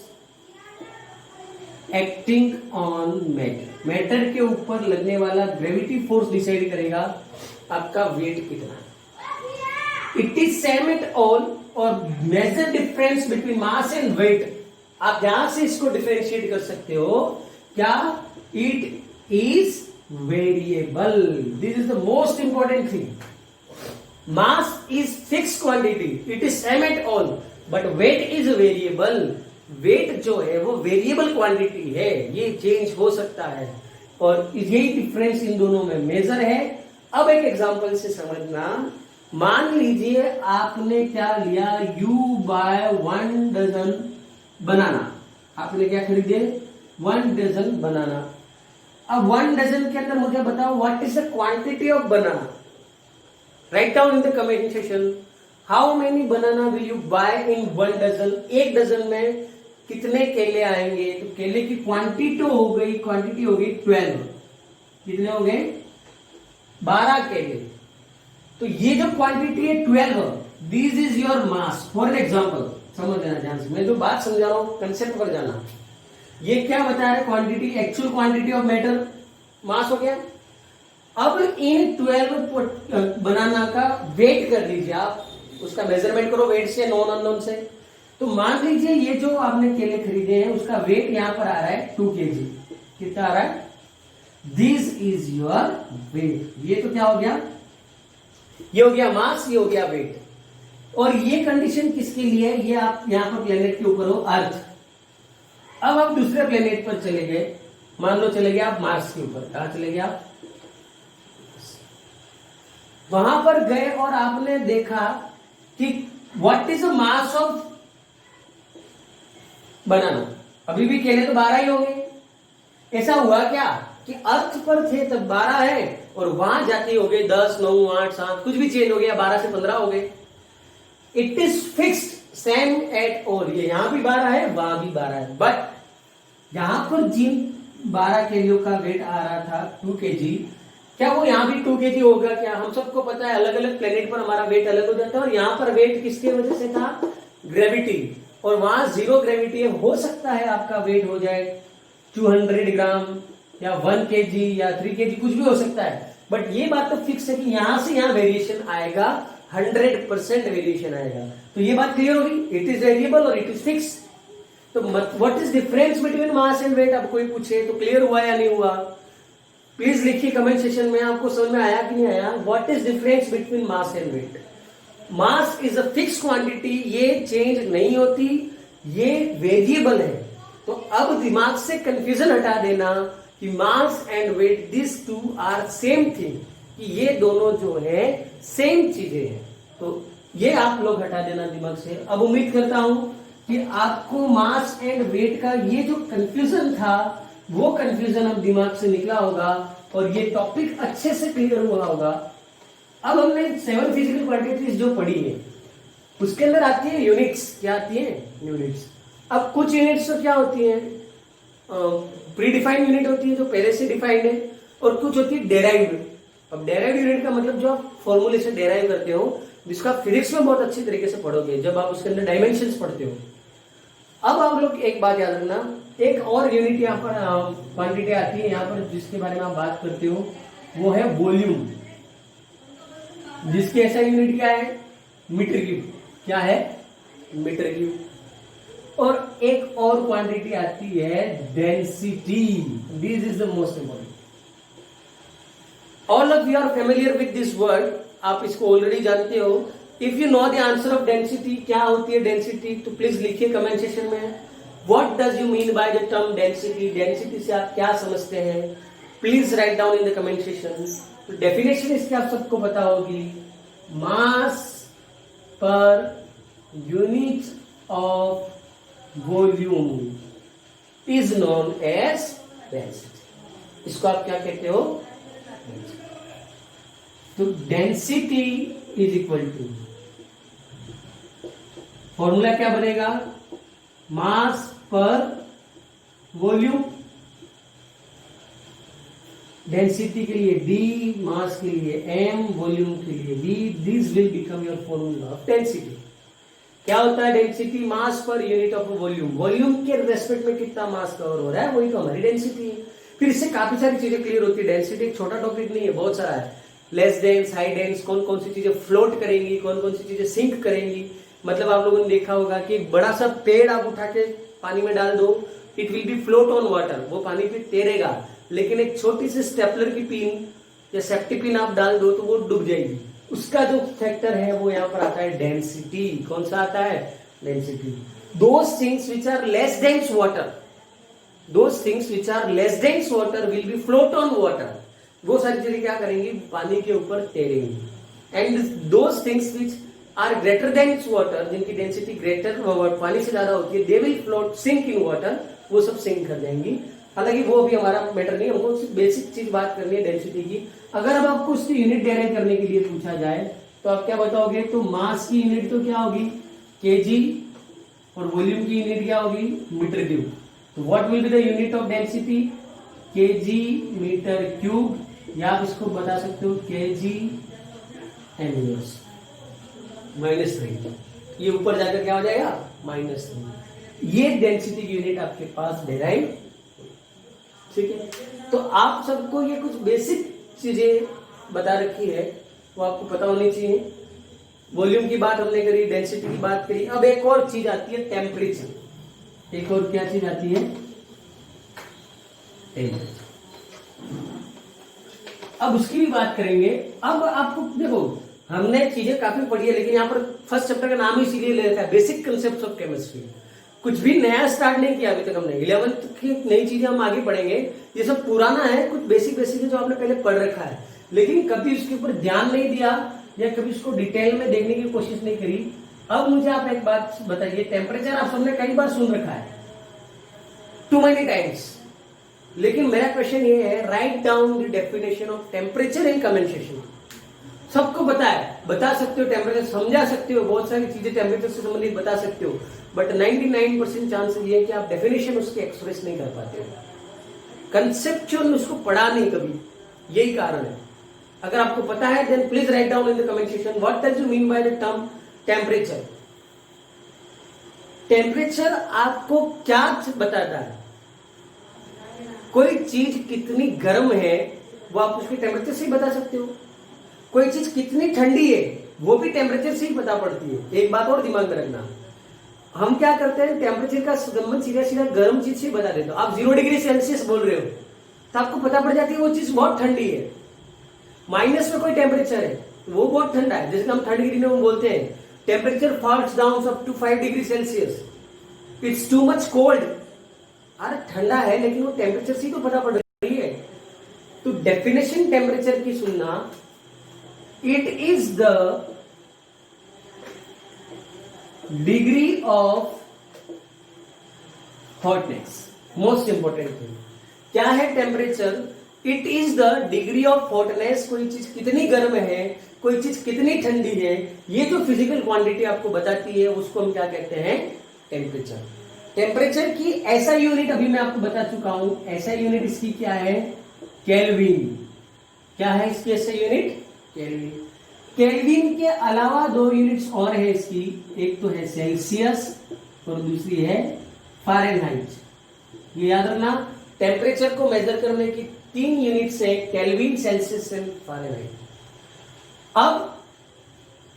acting on matter. Matter के ऊपर लगने वाला ग्रेविटी फोर्स डिसाइड करेगा आपका वेट कितना है। It is same at all और major difference between mass and weight. आप यहां से इसको डिफरेंशिएट कर सकते हो क्या? It is variable. This is the most important thing. Mass is fix quantity, it is same at all, but weight is variable. Weight जो है वो वेरिएबल क्वांटिटी है, ये चेंज हो सकता है और यही डिफरेंस इन दोनों में मेजर है। अब एक एग्जांपल से समझना। मान लीजिए आपने क्या लिया, यू बाय 1 डजन बनाना। आपने क्या खरीदे? 1 डजन बनाना। अब 1 डजन के अंदर मुझे बताओ what is the quantity of banana. Write down in the comment section how many banana will you buy in 1 dozen. 1 dozen में कितने केले आएंगे? तो केले की क्वांटिटी हो गई 12। कितने हो गए? 12 केले। तो ये जो क्वांटिटी है 12, this is your mass. For example समझ लेना ध्यान से, मैं जो बात समझा रहा हूं कंसेप्ट पर जाना। ये क्या बता रहा है? Quantity, actual quantity of matter, mass हो गया। अब इन 12 बनाना का वेट कर लीजिए आप, उसका मेजरमेंट करो वेट से, नॉन अननोन से। तो मान लीजिए ये जो आपने केले खरीदे हैं उसका वेट यहां पर आ रहा है 2 kg। कितना आ रहा है? This is your weight. ये तो क्या हो गया? ये हो गया मास, ये हो गया वेट। और ये कंडीशन किसके लिए है? ये आप यहां पर प्लेनेट के ऊपर हो, अर्थ। अब आप दूसरे प्लेनेट पर चले गए, मान लो चले गए आप मार्स के ऊपर। कहां चले गए आप? वहां पर गए और आपने देखा कि what is the mass of बनाना। अभी भी केले तो 12 ही होंगे। ऐसा हुआ क्या कि अर्थ पर थे तब 12 है और वहां जाके हो गए 10, 9, 8, 7, कुछ भी चेंज हो गया, 12 से 15 हो गए। It is fixed same at all. ये यहां भी 12 है, वहां भी 12 है, बट यहां पर जिन 12 केलों का वेट आ रहा था 2 kg, क्या वो यहां भी 2 kg होगा क्या? हम सबको पता है अलग अलग प्लेनेट पर हमारा वेट अलग हो जाता है। और यहां पर वेट किसके वजह से था? ग्रेविटी। और वहां 0 ग्रेविटी है, हो सकता है आपका वेट हो जाए 200 ग्राम या 1 kg या 3 kg, कुछ भी हो सकता है। बट ये बात तो फिक्स है कि यहां से यहां वेरिएशन आएगा, 100% वेरिएशन आएगा। तो ये बात क्लियर होगी, इट इज वेरिएबल और इट इज फिक्स। तो what is difference between mass and weight? अब कोई पूछे तो क्लियर हुआ या नहीं हुआ? प्लीज लिखिए कमेंट सेक्शन में, आपको समझ में आया कि नहीं आया? What is difference between mass and weight? Mass is a fix quantity, ये चेंज नहीं होती, ये वेरिएबल है। तो अब दिमाग से कंफ्यूजन हटा देना कि mass and weight this two are same thing, कि ये दोनों जो है सेम चीजें हैं। तो ये आप लोग हटा देना दिमाग से। अब उम्मीद करता हूं कि आपको मास एंड वेट का ये जो कंफ्यूजन था वो कंफ्यूजन अब दिमाग से निकला होगा और ये टॉपिक अच्छे से क्लियर हुआ होगा। अब हमने 7 फिजिकल क्वांटिटीज जो पढ़ी है उसके अंदर आती है यूनिट्स। क्या आती है? यूनिट्स। अब कुछ यूनिट्स तो क्या होती है? प्री डिफाइंड यूनिट होती है जो पहले से डिफाइंड है, और कुछ होती है डेराइव्ड। अब डेराइव्ड यूनिट का मतलब जो आप फॉर्मूले से डेराइव करते हो, जिसका फिजिक्स में बहुत अच्छी तरीके से पढ़ोगे जब आप उसके अंदर डायमेंशंस पढ़ते हो। अब आप लोग एक बात याद रखना, एक और यूनिट यहाँ पर क्वांटिटी आती है यहाँ पर जिसके बारे में आप बात करते हो, वो है वॉल्यूम। जिसकी ऐसा यूनिट क्या है? Metre cube. क्या है? Metre cube. और एक और क्वांटिटी आती है density. This is the most important. All of you are familiar with this word, आप इसको ऑलरेडी जानते हो। If you know the answer of density, क्या होती है डेंसिटी, तो प्लीज लिखिए कमेंट सेक्शन में। What does you mean by the term density? Density से आप क्या समझते हैं? Please write down in the comment section. तो डेफिनेशन इसकी आप सबको पता होगी, mass per unit of volume is known as density. इसको आप क्या कहते हो? तो density is equal to, formula क्या बनेगा? मास पर वॉल्यूम, डेंसिटी के लिए D, मास के लिए M, वॉल्यूम के लिए V, this will become your formula of density. क्या होता है density? Mass per unit of volume, volume के रेस्पेक्ट में कितना मास कवर हो रहा है वही तो हमारी डेंसिटी है। फिर इससे काफी सारी चीजें क्लियर होती है। डेंसिटी एक छोटा टॉपिक नहीं है, बहुत सारा है। लेस डेंस, हाई डेंस, कौन कौन सी चीजें फ्लोट करेंगी, कौन कौन सी चीजें सिंक करेंगी। मतलब आप लोगों ने देखा होगा कि एक बड़ा सा पेड़ आप उठा के पानी में डाल दो, it will be float on water, वो पानी पे तैरेगा। लेकिन एक छोटी सी स्टेपलर की पिन या सेफ्टी पिन आप डाल दो तो वो डूब जाएगी। उसका जो फैक्टर है वो यहाँ पर आता है डेंसिटी। कौन सा आता है? Density. Those things which are less dense water, those things which are less dense water will be float on water. वो सारी चीजें क्या करेंगी? पानी के ऊपर तैरेंगी। And those things which are greater dense water, जिनकी डेंसिटी ग्रेटर पानी से ज्यादा होती है, they will float, sink in water, वो सब सिंक कर जाएंगी। हालांकि वो अभी हमारा मैटर नहीं, हमको सिर्फ बेसिक चीज बात करनी है डेंसिटी की। अगर अब आपको उसकी यूनिट डेराइव करने के लिए पूछा जाए तो आप क्या बताओगे? तो मास की यूनिट तो क्या होगी? केजी, और वॉल्यूम की यूनिट क्या होगी? Metre cube. तो what will be the unit of density? Kg metre cube, या आप इसको बता सकते हो केजी एनयूएस -3। ये ऊपर जाकर क्या हो जाएगा? -3। ये डेंसिटी की यूनिट आपके पास डेराइव। ठीक है, तो आप सबको ये कुछ बेसिक चीजें बता रखी है, वो आपको पता होनी चाहिए। वॉल्यूम की बात हमने करी, डेंसिटी की बात करी। अब एक और चीज आती है टेम्परेचर। एक और क्या चीज आती है? टेम्परेचर। अब उसकी भी बात करेंगे। अब आपको देखो, हमने चीजें काफी पढ़ी है, लेकिन यहाँ पर फर्स्ट चैप्टर का नाम ही इसीलिए ले रखा है, बेसिक कंसेप्ट ऑफ केमिस्ट्री। कुछ भी नया स्टार्ट नहीं किया अभी तक हमने। 11th की नई चीजें हम आगे पढ़ेंगे, ये सब पुराना है, कुछ बेसिक बेसिक है जो आपने पहले पढ़ रखा है, लेकिन कभी उसके ऊपर ध्यान नहीं दिया या कभी उसको डिटेल में देखने की कोशिश नहीं करी। अब मुझे आप एक बात बताइए, टेम्परेचर आप सबने कई बार सुन रखा है, टू मेनी टाइम्स, लेकिन मेरा क्वेश्चन ये है, right down the definition of temperature in condensation. सबको पता है, बता सकते हो टेम्परेचर, समझा सकते हो, बहुत सारी चीजें टेम्परेचर से संबंधित बता सकते हो, बट 99% चांसेस ये है कि आप डेफिनेशन उसके एक्सप्रेस नहीं कर पाते हो, कंसेप्चुअल उसको पढ़ा नहीं कभी, यही कारण है। अगर आपको पता है then please write down in the comment section what does you mean by the term temperature. Temperature आपको क्या बताता है? कोई चीज कितनी गर्म है वो आप उसके टेम्परेचर से ही बता सकते हो। कोई चीज कितनी ठंडी है वो भी टेम्परेचर से ही पता पड़ती है। एक बात और दिमाग में रखना, हम क्या करते हैं, टेम्परेचर का संबंध सीधा सीधा गर्म चीज से बता देते हो। आप 0 डिग्री सेल्सियस बोल रहे हो तो आपको पता पड़ जाती है वो चीज बहुत ठंडी है। माइनस में कोई टेम्परेचर है वो बहुत ठंडा है, जैसे हम 3rd डिग्री में हम बोलते हैं temperature falls down up to 5 degree Celsius, it's too much cold. अरे ठंडा है लेकिन वो टेम्परेचर से ही तो पता पड़ रही है। तो डेफिनेशन टेम्परेचर की सुनना, it is the degree of hotness. Most important thing क्या है temperature? It is the degree of hotness. कोई चीज कितनी गर्म है, कोई चीज कितनी ठंडी है, ये जो फिजिकल क्वांटिटी आपको बताती है उसको हम क्या कहते हैं? टेम्परेचर। टेम्परेचर की ऐसा यूनिट अभी मैं आपको बता चुका हूं, ऐसा यूनिट इसकी क्या है? केल्विन। क्या है इसकी ऐसा यूनिट? केल्विन। केल्विन के अलावा 2 यूनिट्स और है इसकी, एक तो है सेल्सियस और दूसरी है फारेनहाइट। ये याद रखना, टेम्परेचर को मेजर करने की 3 यूनिट्स है, केल्विन, सेल्सियस एंड फारेनहाइट। अब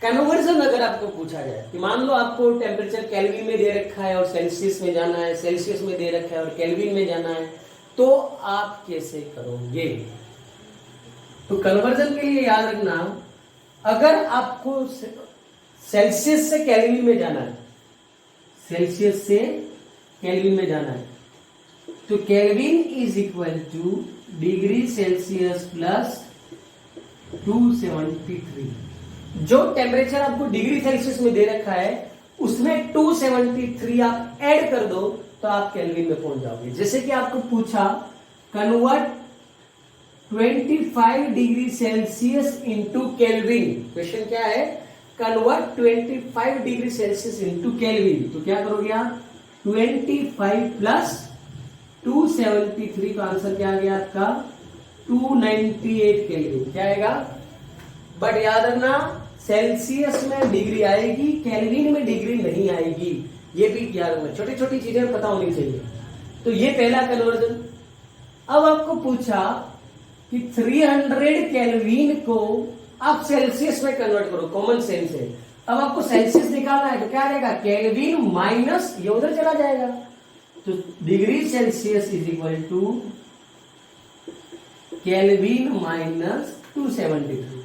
कन्वर्जन अगर आपको पूछा जाए कि मान लो आपको टेम्परेचर केल्विन में दे रखा है और सेल्सियस में जाना है, सेल्सियस में दे रखा है और केल्विन में जाना है, तो आप कैसे करोगे? तो कन्वर्जन के लिए याद रखना, अगर आपको सेल्सियस से केल्विन में जाना है, सेल्सियस से केल्विन में जाना है, तो kelvin is equal two degree Celsius plus 273। जो टेम्परेचर आपको डिग्री सेल्सियस में दे रखा है उसमें 273 आप ऐड कर दो तो आप केल्विन में पहुंच जाओगे। जैसे कि आपको पूछा convert 25 degree Celsius into kelvin, question क्या है? Convert 25 degree Celsius into kelvin, तो क्या करोगे आप? 25 प्लस 273, तो आंसर क्या आ गया आपका 298 केल्विन। क्या आएगा? बट याद रखना सेल्सियस में डिग्री आएगी, केल्विन में डिग्री नहीं आएगी, ये भी याद रखना, छोटी छोटी चीजें पता होनी चाहिए। तो ये पहला कन्वर्जन। अब आपको पूछा कि 300 केल्विन को आप सेल्सियस में कन्वर्ट करो, कॉमन सेंस है। अब आपको सेल्सियस निकालना है तो क्या रहेगा? केल्विन माइनस ये उधर चला जाएगा, तो degree Celsius is equal to kelvin minus 273,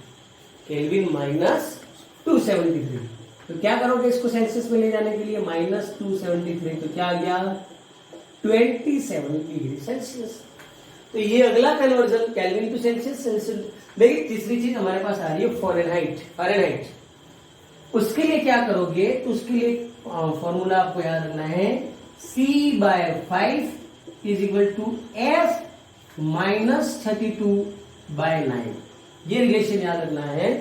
kelvin minus 273। तो क्या करोगे इसको सेल्सियस में ले जाने के लिए? माइनस 273, तो क्या आ गया 27 डिग्री सेल्सियस। तो ये अगला conversion kelvin to Celsius, Celsius. देखिए तीसरी चीज हमारे पास आ रही है फ़ारेनहाइट। उसके लिए क्या करोगे? तो उसके लिए फॉर्मूला आपको याद रखना है, C/5 is equal to F minus 32/9। ये रिलेशन याद रखना है।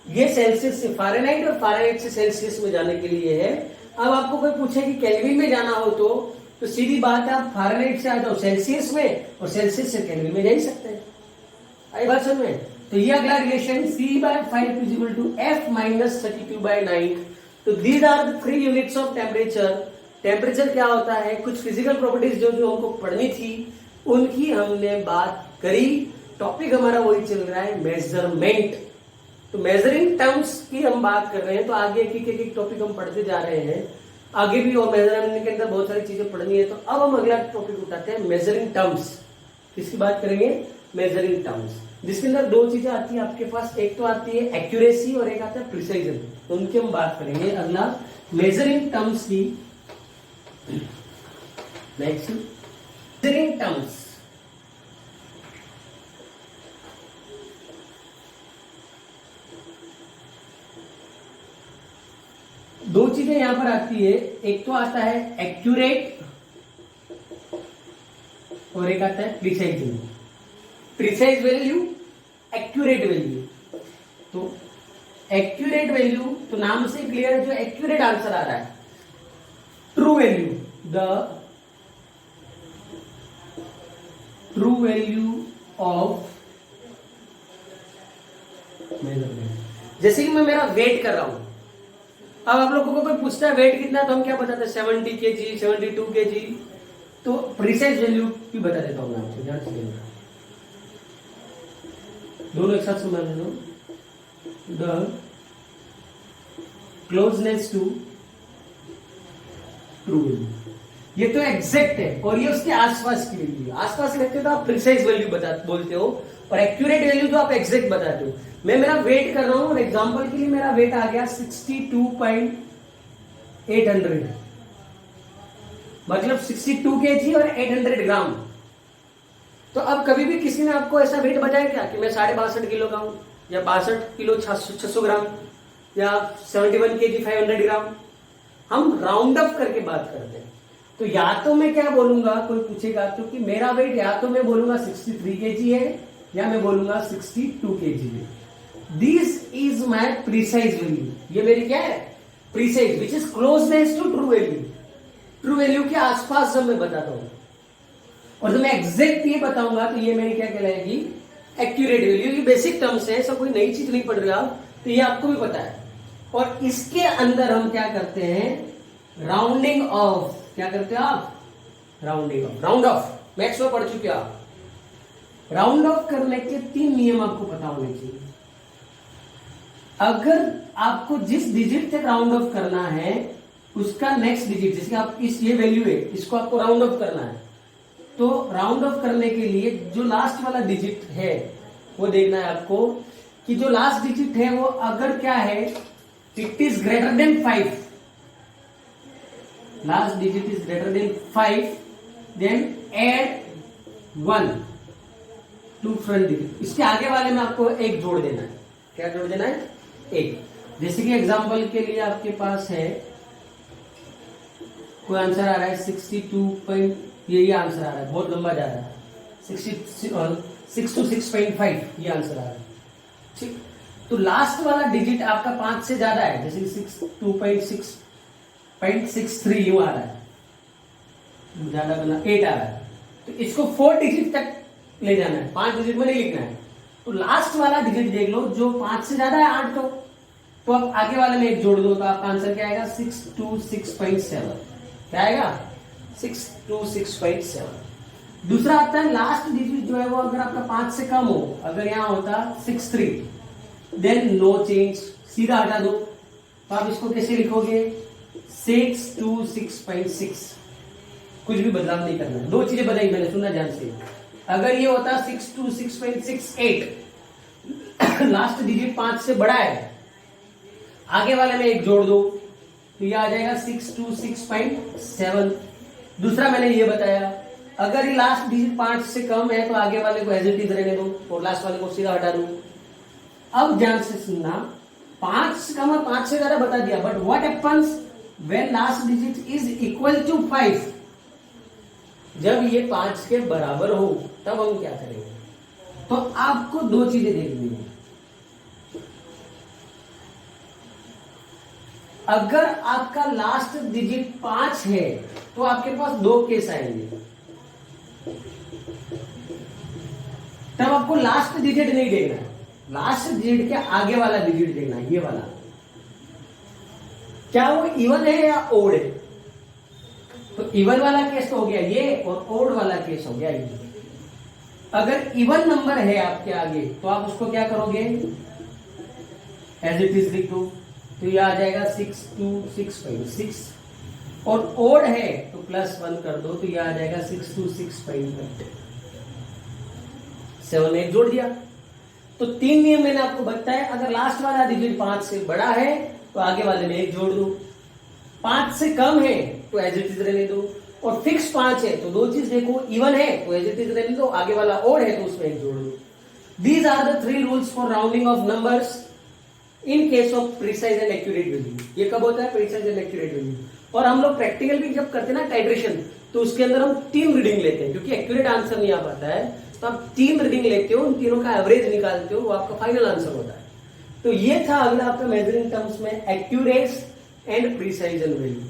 ये सेल्सियस से फ़ारेनहाइट और फ़ारेनहाइट से सेल्सियस में जाने के लिए है। अब आपको कोई पूछे कि केल्विन में जाना हो तो सीधी बात है, आप फ़ारेनहाइट से आ जाओ सेल्सियस में, और सेल्सियस से केल्विन में जा ही सकते हैं। आई बात समझ में? तो ये अगला relation C/5 is equal to F minus 32/9। तो these are the 3 units of temperature. Temperature क्या होता है? कुछ फिजिकल प्रॉपर्टीज जो हमको पढ़नी थी उनकी हमने बात करी। टॉपिक हमारा वही चल रहा है, मेजरमेंट। तो मेजरिंग टर्म्स की हम बात कर रहे हैं, तो आगे एक टॉपिक हम पढ़ते जा रहे हैं। आगे भी और मेजरमेंट के अंदर बहुत सारी चीजें पढ़नी है। तो अब हम अगला टॉपिक उठाते हैं, मेजरिंग टर्म्स। किसकी बात करेंगे? मेजरिंग टर्म्स, जिसके अंदर दो चीजें आती है आपके पास, एक तो आती है एक्यूरेसी और एक आता है प्रिसाइजन। तो उनकी हम बात करेंगे अगला, मेजरिंग टर्म्स की। Next measuring terms. दो चीजें यहां पर आती है, एक तो आता है एक्यूरेट और एक आता है precise value. Precise value, accurate value. तो एक्यूरेट वैल्यू तो नाम से क्लियर है, जो एक्यूरेट आंसर आ रहा है। True value, the true value of measurement. जैसे कि मैं मेरा वेट कर रहा हूं, अब आप लोगों को कोई पूछता है वेट कितना, तो हम क्या बताते हैं? 70 kg, 72 kg। तो प्रिसाइज वैल्यू भी बता देता हूं मैं आपको, ध्यान से देखना। दोनों एक साथ समझ लो। The closeness to true value, ये तो एग्जैक्ट है, और ये उसके आसपास की वैल्यू। आसपास रहते हो तो आप प्रिसाइज वैल्यू बोलते हो, और एक्यूरेट वैल्यू तो आप एग्जैक्ट बताते हो। मैं मेरा वेट कर रहा हूं, और एग्जांपल के लिए मेरा वेट आ गया 62.800, मतलब 62 kg और 800 ग्राम। तो अब कभी भी किसी ने आपको ऐसा वेट बताया क्या कि मैं 62.5 किलो का हूं, या 62 किलो 600 ग्राम, या 71 kg 500 ग्राम? हम राउंड अप करके बात करते हैं। तो या तो मैं क्या बोलूंगा, कोई पूछेगा तो कि मेरा वेट या तो मैं बोलूंगा 63 kg है, या मैं बोलूंगा 62 kg है। This is my precise value. ये मेरी क्या है? Precise, which is closeness to true value. True value के आसपास जब मैं बताता हूं, और जब मैं एग्जैक्ट ये बताऊंगा तो ये मेरी क्या कहलाएगी? Accurate value. ये बेसिक टर्म्स है, ऐसा कोई नई चीज नहीं पढ़ रहे आप, तो ये आपको भी पता है। और इसके अंदर हम क्या करते हैं? Rounding off. क्या करते हो आप? Rounding off. Round of maths में पढ़ चुके आप। राउंड ऑफ करने के 3 नियम आपको पता होने चाहिए। अगर आपको जिस डिजिट तक राउंड ऑफ करना है उसका नेक्स्ट डिजिट, जैसे आप इस ये वैल्यू है, इसको आपको राउंड ऑफ करना है, तो राउंड ऑफ करने के लिए जो लास्ट वाला डिजिट है वो देखना है आपको, कि जो लास्ट डिजिट है वो अगर क्या है, it is greater than 5, last digit is greater than 5, then add 1 to front digit. इसके आगे वाले में आपको एक जोड़ देना है। क्या जोड़ देना है? एक। जैसे कि एग्जांपल के लिए आपके पास है, कोई आंसर आ रहा है 62. ये आंसर आ रहा है, बहुत लंबा जा रहा है, 626.5 ये आंसर आ रहा है। ठीक, तो लास्ट वाला डिजिट आपका 5 से ज्यादा है, जैसे 62.6.63 यूं आ रहा है, ज्यादा बना 8 आ रहा है, तो इसको 4 डिजिट तक ले जाना है, 5 डिजिट में नहीं लिखना है। तो लास्ट वाला डिजिट देख लो, जो 5 से ज्यादा है 8 तो अब आगे वाले में एक जोड़ दो, तो आपका आंसर क्या आएगा 626.7। क्या आएगा 626.7। दूसरा आता है लास्ट डिजिट जो है वो अगर आपका 5 से कम हो, अगर यहां होता 63 देन नो चेंज, सीधा हटा दो। तो आप इसको कैसे लिखोगे 626.6, कुछ भी बदलाव नहीं करना है। दो चीजें बताई मैंने, सुनना ध्यान से। अगर ये होता 626.68, लास्ट डिजिट 5 से बड़ा है, आगे वाले में एक जोड़ दो तो ये आ जाएगा 626.7। दूसरा मैंने ये बताया, अगर ये लास्ट डिजिट 5 से कम है तो आगे वाले को एज इट इज रहने दो और लास्ट वाले को सीधा हटा दो। अब ध्यान से सुनना, 5 से कम और 5 से ज्यादा बता दिया, but what happens when last digit is equal to 5। जब ये 5 के बराबर हो तब हम क्या करेंगे? तो आपको दो चीजें देखनी है। अगर आपका लास्ट डिजिट 5 है तो आपके पास दो केस आएंगे, तब आपको लास्ट डिजिट नहीं देखना है, लास्ट डिजिट के आगे वाला डिजिट देखना है, ये वाला। क्या वो इवन है या ओड है? तो इवन वाला केस हो गया ये, और ओड वाला केस हो गया ये। अगर इवन नंबर है आपके आगे तो आप उसको क्या करोगे, एज इट इज लिख दो, तो ये आ जाएगा 626.6। और ओड है तो +1 कर दो तो ये आ जाएगा 626.8। 7 एक जोड़ दिया। तो 3 नियम मैंने आपको बताया। अगर लास्ट वाला डिजिट 5 से बड़ा है तो आगे वाले में एक जोड़ दो, 5 से कम है तो एज इट इज रहने दो, और फिक्स 5 है तो दो चीज देखो, इवन है तो एज इट इज रहने दो, आगे वाला ओड है तो उसमें एक जोड़ दो। These are the 3 rules for rounding off numbers in case of precise and accurate value. ये कब होता है? Precise and accurate value. और हम लोग प्रैक्टिकल भी जब करते हैं ना टाइट्रेशन, तो उसके अंदर हम 3 रीडिंग लेते हैं, क्योंकि एक्यूरेट आंसर नहीं आ पाता है, तो आप 3 रीडिंग लेते हो, उन तीनों का एवरेज निकालते हो, वो आपका फाइनल आंसर होता है। तो ये था अगला आपका मेजरिंग टर्म्स में Accuris and precise and value.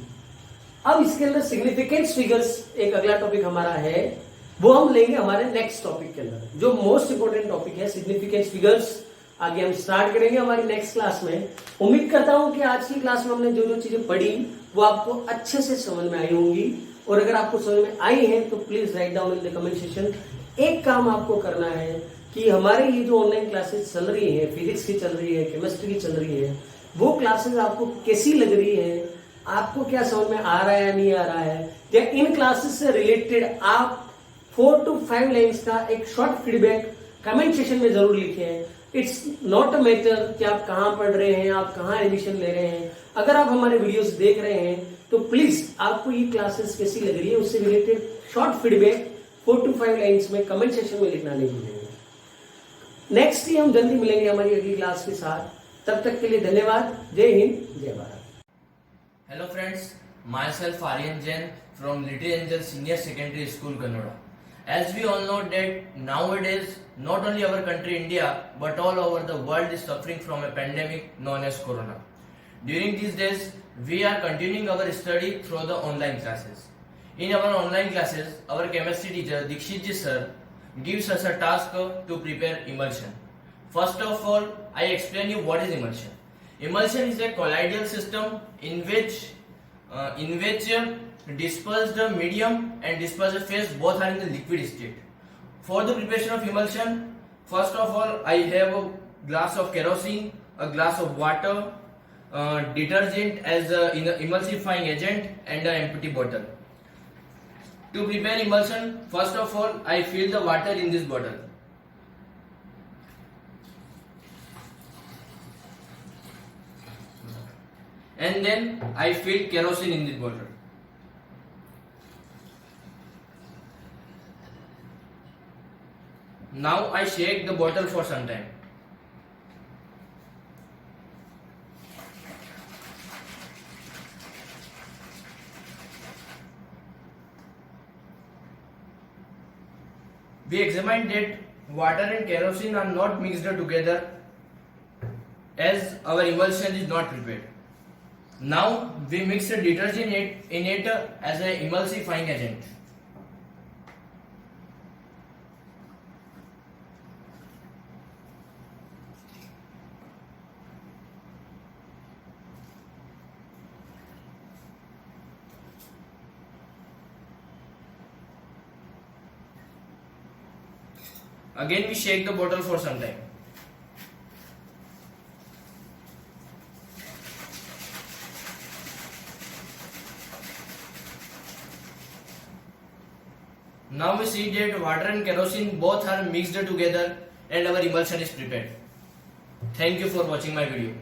अब इसके अंदर सिग्निफिकेंस फिगर्स एक अगला टॉपिक हमारा है, वो हम लेंगे हमारे नेक्स्ट टॉपिक के अंदर, जो मोस्ट इंपोर्टेंट टॉपिक है सिग्निफिकेंस फिगर्स। आगे हम स्टार्ट करेंगे हमारी नेक्स्ट क्लास में। उम्मीद करता हूं कि आज की क्लास में हमने जो जो चीजें पढ़ी वो आपको अच्छे से समझ में आई होंगी, और अगर आपको समझ में आई है तो please write down in the comment section. एक काम आपको करना है कि हमारे ये जो ऑनलाइन क्लासेस चल रही है, फिजिक्स की चल रही है, केमिस्ट्री की चल रही है, वो क्लासेस आपको कैसी लग रही है, आपको क्या समझ में आ रहा है या नहीं आ रहा है, या इन क्लासेस से रिलेटेड आप 4 to 5 लाइन्स का एक शॉर्ट फीडबैक कमेंट सेक्शन में जरूर लिखें। इट्स नॉट अ मैटर कि आप कहाँ पढ़ रहे हैं, आप कहाँ एडमिशन ले रहे हैं। अगर आप हमारे वीडियोस देख रहे हैं तो प्लीज आपको ये क्लासेस कैसी लग रही है उससे related short feedback 4 to 5 lines में कमेंट सेक्शन में लिखना नहीं भूलेंगे। नेक्स्ट ही हम जल्दी मिलेंगे हमारी अगली क्लास के साथ, तब तक के लिए धन्यवाद। जय हिंद, जय Bharat. Hello friends, myself Aryan Jain from Little Angel Senior Secondary School, Ganoda. As we all know that nowadays not only our country India but all over the world is suffering from a pandemic known as Corona. During these days we are continuing our study through the online classes. In our online classes, our chemistry teacher Dikshit ji sir gives us a task to prepare emulsion. First of all, I explain you what is emulsion. Emulsion is a colloidal system in which dispersed medium and dispersed phase both are in the liquid state. For the preparation of emulsion, first of all I have a glass of kerosene, a glass of water, detergent as in emulsifying agent, and an empty bottle. To prepare emulsion, first of all I fill the water in this bottle. And then I fill kerosene in this bottle. Now I shake the bottle for some time. We examined that water and kerosene are not mixed together as our emulsion is not prepared. Now we mix the detergent in it as an emulsifying agent. Again we shake the bottle for some time. Now we see that water and kerosene both are mixed together and our emulsion is prepared. Thank you for watching my video.